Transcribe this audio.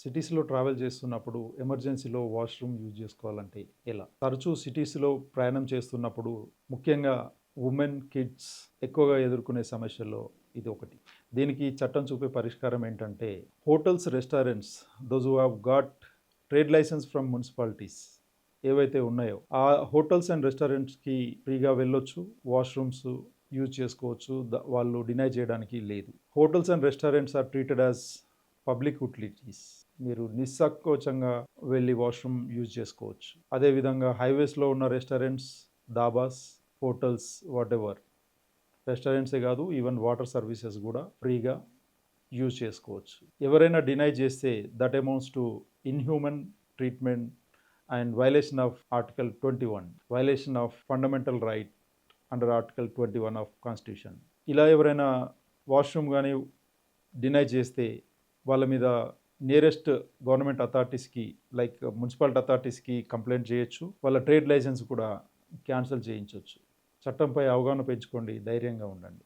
సిటీస్‌లో ట్రావెల్ చేస్తున్నప్పుడు ఎమర్జెన్సీలో వాష్‌రూమ్ యూజ్ చేసుకోవాలంటే ఎలా? తరచూ సిటీస్‌లో ప్రయాణం చేస్తున్నప్పుడు ముఖ్యంగా వుమెన్, కిడ్స్ ఎక్కువగా ఎదుర్కొనే సమస్యల్లో ఇది ఒకటి. దీనికి చట్టం చూపే పరిష్కారం ఏంటంటే hotels, restaurants those who have got trade licence from municipalities ఏవైతే ఉన్నాయో ఆ హోటల్స్ అండ్ రెస్టారెంట్స్‌కి ఫ్రీగా వెళ్ళొచ్చు. వాష్‌రూమ్స్ యూజ్ చేసుకోవచ్చు. వాళ్ళు డినై చేయడానికి లేదు. Hotels and restaurants are treated as public utilities. మీరు నిస్సంకోచంగా వెళ్ళి వాష్రూమ్ యూజ్ చేసుకోవచ్చు. అదేవిధంగా హైవేస్లో ఉన్న రెస్టారెంట్స్, దాబాస్, హోటల్స్ వాటెవర్ రెస్టారెంట్సే కాదు, ఈవెన్ వాటర్ సర్వీసెస్ కూడా ఫ్రీగా యూజ్ చేసుకోవచ్చు. ఎవరైనా డినై చేస్తే that amounts to inhumane treatment and violation of article 21, violation of fundamental right under article 21 of constitution. ఇలా ఎవరైనా వాష్రూమ్ కానీ డినై చేస్తే వాళ్ళ మీద నియరెస్ట్ గవర్నమెంట్ అథారిటీస్కి లైక్ మున్సిపాలిటీ అథారిటీస్కి కంప్లైంట్ చేయొచ్చు. వాళ్ళ ట్రేడ్ లైసెన్స్ కూడా క్యాన్సిల్ చేయించవచ్చు. చట్టంపై అవగాహన పెంచుకోండి, ధైర్యంగా ఉండండి.